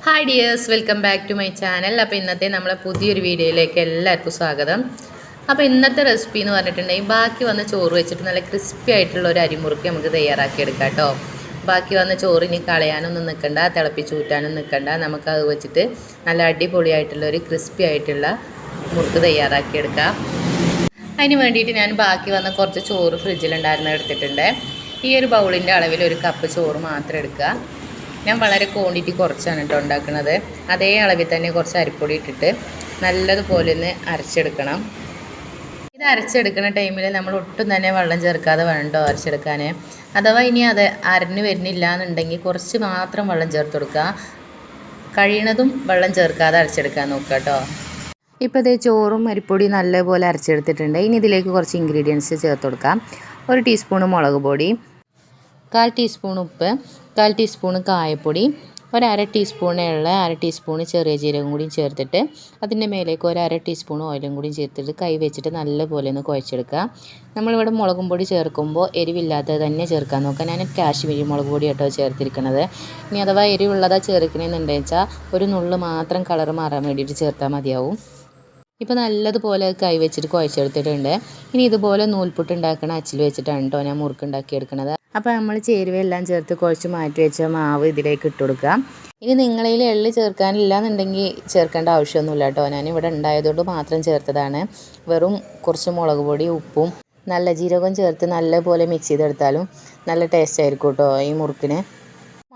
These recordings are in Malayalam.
Hi dears, welcome back to my channel. അപ്പോൾ ഇന്നത്തെ നമ്മളെ പുതിയൊരു വീഡിയോയിലേക്ക് എല്ലാവർക്കും സ്വാഗതം. അപ്പോൾ ഇന്നത്തെ റെസിപ്പി എന്ന് പറഞ്ഞിട്ടുണ്ടെങ്കിൽ ബാക്കി വന്ന ചോറ് വെച്ചിട്ട് നല്ല ക്രിസ്പി ആയിട്ടുള്ള ഒരു അരിമുറുക്ക് നമുക്ക് തയ്യാറാക്കിയെടുക്കാം കേട്ടോ. ബാക്കി വന്ന ചോറിന് കളയാനൊന്നും നിൽക്കണ്ട, തിളപ്പിച്ചൂറ്റാനും നിൽക്കണ്ട. നമുക്കത് വെച്ചിട്ട് നല്ല അടിപൊളിയായിട്ടുള്ള ഒരു ക്രിസ്പി ആയിട്ടുള്ള മുറുക്ക് തയ്യാറാക്കിയെടുക്കാം. അതിന് വേണ്ടിയിട്ട് ഞാൻ ബാക്കി വന്ന കുറച്ച് ചോറ് ഫ്രിഡ്ജിലുണ്ടായിരുന്ന എടുത്തിട്ടുണ്ട്. ഈ ഒരു ബൗളിൻ്റെ അളവിൽ ഒരു കപ്പ് ചോറ് മാത്രം എടുക്കുക. ഞാൻ വളരെ ക്വാണ്ടിറ്റി കുറച്ചാണ് കേട്ടോ ഉണ്ടാക്കുന്നത്. അതേ അളവിൽ തന്നെ കുറച്ച് അരിപ്പൊടി ഇട്ടിട്ട് നല്ലതുപോലെ ഒന്ന് അരച്ചെടുക്കണം. ഇത് അരച്ചെടുക്കുന്ന ടൈമിൽ നമ്മൾ ഒട്ടും തന്നെ വെള്ളം ചേർക്കാതെ വേണ്ടോ അരച്ചെടുക്കാൻ. അഥവാ ഇനി അത് അരഞ്ഞു വരുന്നില്ല എന്നുണ്ടെങ്കിൽ കുറച്ച് മാത്രം വെള്ളം ചേർത്ത് കൊടുക്കുക. കഴിയണതും വെള്ളം ചേർക്കാതെ അരച്ചെടുക്കാൻ നോക്കുക കേട്ടോ. ഇപ്പോൾ ഇതേ ചോറും അരിപ്പൊടിയും നല്ലപോലെ അരച്ചെടുത്തിട്ടുണ്ട്. ഇനി ഇതിലേക്ക് കുറച്ച് ഇൻഗ്രീഡിയൻസ് ചേർത്ത് കൊടുക്കാം. 1 ടീസ്പൂൺ മുളക് പൊടി, 1/4 ടീസ്പൂൺ ഉപ്പ്, 1/4 ടീസ്പൂൺ കായപ്പൊടി, 1/2 ടീസ്പൂൺ എള്ള, 1/2 ടീസ്പൂൺ ചെറിയ ജീരകം കൂടി ചേർത്തിട്ട് അതിൻ്റെ മേലേക്ക് 1/2 ടീസ്പൂൺ ഓയിലും കൂടി ചേർത്തിട്ട് കൈ വെച്ചിട്ട് നല്ലപോലെ ഒന്ന് കുഴച്ചെടുക്കുക. നമ്മളിവിടെ മുളകും പൊടി ചേർക്കുമ്പോൾ എരിവില്ലാത്തത് തന്നെ ചേർക്കാൻ നോക്കുക. ഞാൻ കാശ്മീരി മുളക് പൊടി കേട്ടോ ചേർത്തിരിക്കുന്നത്. ഇനി അഥവാ എരിവുള്ളതാണ് ചേർക്കണമെന്നുണ്ടെന്ന് വെച്ചാൽ ഒരു നുള്ള് മാത്രം കളർ മാറാൻ വേണ്ടിയിട്ട് ചേർത്താൽ മതിയാവും. ഇപ്പോൾ നല്ലതുപോലെ കൈ വെച്ചിട്ട് കുഴച്ചെടുത്തിട്ടുണ്ട്. ഇനി ഇതുപോലെ നൂൽപുട്ട് ഉണ്ടാക്കണ അച്ചിൽ വെച്ചിട്ടാണ് കേട്ടോ ഞാൻ മുറുക്ക് ഉണ്ടാക്കിയെടുക്കുന്നത്. അപ്പോൾ നമ്മൾ ചേരുവയെല്ലാം ചേർത്ത് കുഴച്ച് മാറ്റി വെച്ച മാവ് ഇതിലേക്ക് ഇട്ട് കൊടുക്കുക. ഇനി നിങ്ങളിൽ എള്ള് ചേർക്കാനില്ല എന്നുണ്ടെങ്കിൽ ചേർക്കേണ്ട ആവശ്യമൊന്നുമില്ല കേട്ടോ. ഞാനിവിടെ ഉണ്ടായതുകൊണ്ട് മാത്രം ചേർത്തതാണ്. വെറും കുറച്ച് മുളക് പൊടി, ഉപ്പും നല്ല ജീരകവും ചേർത്ത് നല്ലപോലെ മിക്സ് ചെയ്തെടുത്താലും നല്ല ടേസ്റ്റ് ആയിരിക്കും കേട്ടോ ഈ മുറുക്കിന്.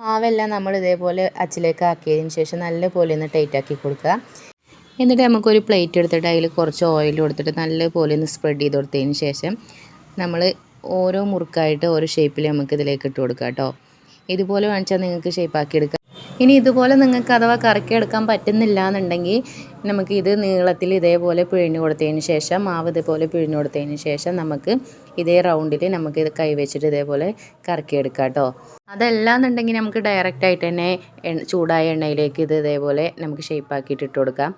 മാവെല്ലാം നമ്മൾ ഇതേപോലെ അച്ചിലേക്ക് ആക്കിയതിന് ശേഷം നല്ലപോലെ ഒന്ന് ടൈറ്റാക്കി കൊടുക്കുക. എന്നിട്ട് നമുക്കൊരു പ്ലേറ്റ് എടുത്തിട്ട് അതിൽ കുറച്ച് ഓയിൽ കൊടുത്തിട്ട് നല്ലപോലെ ഒന്ന് സ്പ്രെഡ് ചെയ്ത് കൊടുത്തതിന് ശേഷം നമ്മൾ ഓരോ മുറുക്കായിട്ട് ഓരോ ഷേപ്പിൽ നമുക്ക് ഇതിലേക്ക് ഇട്ട് കൊടുക്കുക കേട്ടോ. ഇതുപോലെ വേണിച്ചാൽ നിങ്ങൾക്ക് ഷേപ്പാക്കി എടുക്കാം. ഇനി ഇതുപോലെ നിങ്ങൾക്ക് അഥവാ കറക്കി എടുക്കാൻ പറ്റുന്നില്ല എന്നുണ്ടെങ്കിൽ നമുക്ക് ഇത് നീളത്തിൽ ഇതേപോലെ പിഴിഞ്ഞ് കൊടുത്തതിന് ശേഷം മാവ് ഇതേപോലെ പിഴിഞ്ഞ് കൊടുത്തതിന് ശേഷം നമുക്ക് ഇതേ റൗണ്ടിൽ നമുക്ക് ഇത് കൈ വെച്ചിട്ട് ഇതേപോലെ കറക്കിയെടുക്കാം കേട്ടോ. അതല്ല എന്നുണ്ടെങ്കിൽ നമുക്ക് ഡയറക്റ്റായിട്ട് തന്നെ ചൂടായ എണ്ണയിലേക്ക് ഇത് ഇതേപോലെ നമുക്ക് ഷേപ്പാക്കിയിട്ട് ഇട്ട് കൊടുക്കാം.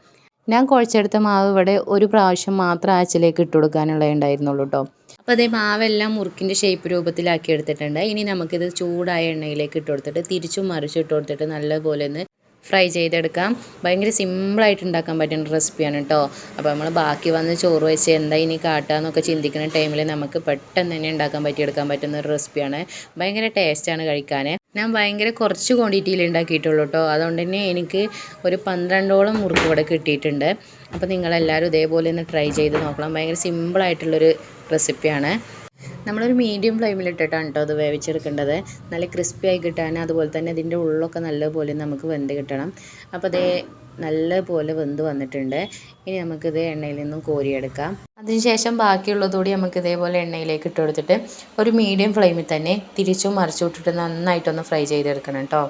ഞാൻ കുഴച്ചെടുത്ത മാവ് ഇവിടെ ഒരു പ്രാവശ്യം മാത്രം ആച്ചിലേക്ക് ഇട്ട് കൊടുക്കാനുള്ള ഉണ്ടായിരുന്നുള്ളൂ കേട്ടോ. അപ്പോൾ അതേ മാവെല്ലാം മുറുക്കിൻ്റെ ഷേപ്പ് രൂപത്തിലാക്കി എടുത്തിട്ടുണ്ട്. ഇനി നമുക്കിത് ചൂടായ എണ്ണയിലേക്ക് ഇട്ട് കൊടുത്തിട്ട് തിരിച്ചും മറിച്ചും ഇട്ട് കൊടുത്തിട്ട് നല്ലപോലെ ഒന്ന് ഫ്രൈ ചെയ്തെടുക്കാം. ഭയങ്കര സിമ്പിളായിട്ട് ഉണ്ടാക്കാൻ പറ്റുന്ന റെസിപ്പിയാണ് കേട്ടോ. അപ്പോൾ നമ്മൾ ബാക്കി വന്ന് ചോറ് വെച്ച് എന്താ ഇനി കാട്ടാന്നൊക്കെ ചിന്തിക്കുന്ന ടൈമിൽ നമുക്ക് പെട്ടെന്ന് തന്നെ ഉണ്ടാക്കാൻ പറ്റിയെടുക്കാൻ പറ്റുന്ന ഒരു റെസിപ്പിയാണ്. ഭയങ്കര ടേസ്റ്റാണ് കഴിക്കാൻ. ഞാൻ ഭയങ്കര കുറച്ച് ക്വാണ്ടിറ്റിയിൽ ഉണ്ടാക്കിയിട്ടുള്ളൂ കേട്ടോ. അതുകൊണ്ട് തന്നെ എനിക്ക് ഒരു 12ഓളം മുറുക്ക് ഇവിടെ കിട്ടിയിട്ടുണ്ട്. അപ്പോൾ നിങ്ങളെല്ലാവരും ഇതേപോലെ ഒന്ന് ട്രൈ ചെയ്ത് നോക്കണം. ഭയങ്കര സിമ്പിളായിട്ടുള്ളൊരു റെസിപ്പിയാണ്. നമ്മളൊരു മീഡിയം ഫ്ലെയിമിലിട്ടിട്ടാണ് കേട്ടോ അത് വേവിച്ചെടുക്കേണ്ടത്. നല്ല ക്രിസ്പി ആയി കിട്ടാൻ, അതുപോലെ തന്നെ ഇതിൻ്റെ ഉള്ളൊക്കെ നല്ലപോലെ നമുക്ക് വെന്ത് കിട്ടണം. അപ്പോൾ അതേ നല്ലപോലെ വെന്ത് വന്നിട്ടുണ്ട്. ഇനി നമുക്കിത് എണ്ണയിൽ നിന്നും കോരിയെടുക്കാം. അതിനുശേഷം ബാക്കിയുള്ളതുകൂടി നമുക്ക് ഇതേപോലെ എണ്ണയിലേക്ക് ഇട്ട് കൊടുത്തിട്ട് ഒരു മീഡിയം ഫ്ലെയിമിൽ തന്നെ തിരിച്ചും മറിച്ചും ഇട്ടിട്ട് നന്നായിട്ടൊന്ന് ഫ്രൈ ചെയ്തെടുക്കണം കേട്ടോ.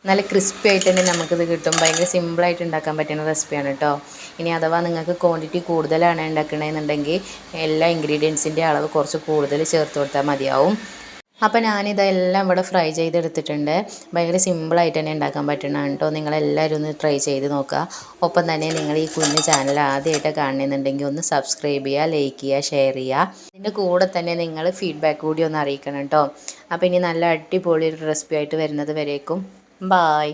നല്ല ക്രിസ്പി ആയിട്ട് തന്നെ നമുക്കിത് കിട്ടും. ഭയങ്കര സിമ്പിളായിട്ട് ഉണ്ടാക്കാൻ പറ്റുന്ന റെസിപ്പിയാണ് കേട്ടോ. ഇനി അഥവാ നിങ്ങൾക്ക് ക്വാണ്ടിറ്റി കൂടുതലാണ് ഉണ്ടാക്കണമെന്നുണ്ടെങ്കിൽ എല്ലാ ഇൻഗ്രീഡിയൻസിൻ്റെ അളവ് കുറച്ച് കൂടുതൽ ചേർത്ത് കൊടുത്താൽ മതിയാവും. അപ്പോൾ ഞാനിതെല്ലാം ഇവിടെ ഫ്രൈ ചെയ്തെടുത്തിട്ടുണ്ട്. ഭയങ്കര സിമ്പിളായിട്ട് തന്നെ ഉണ്ടാക്കാൻ പറ്റണതാണ് കേട്ടോ. നിങ്ങളെല്ലാവരും ഒന്ന് ട്രൈ ചെയ്ത് നോക്കുക. ഒപ്പം തന്നെ നിങ്ങൾ ഈ കുഞ്ഞു ചാനൽ ആദ്യമായിട്ട് കാണണമെന്നുണ്ടെങ്കിൽ ഒന്ന് സബ്സ്ക്രൈബ് ചെയ്യുക, ലൈക്ക് ചെയ്യുക, ഷെയർ ചെയ്യുക. ഇതിൻ്റെ കൂടെ തന്നെ നിങ്ങൾ ഫീഡ്ബാക്ക് കൂടി ഒന്ന് അറിയിക്കണം കേട്ടോ. അപ്പോൾ ഇനി നല്ല അടിപൊളി ഒരു റെസിപ്പി ആയിട്ട് വരുന്നത് വരേക്കും ബായ്.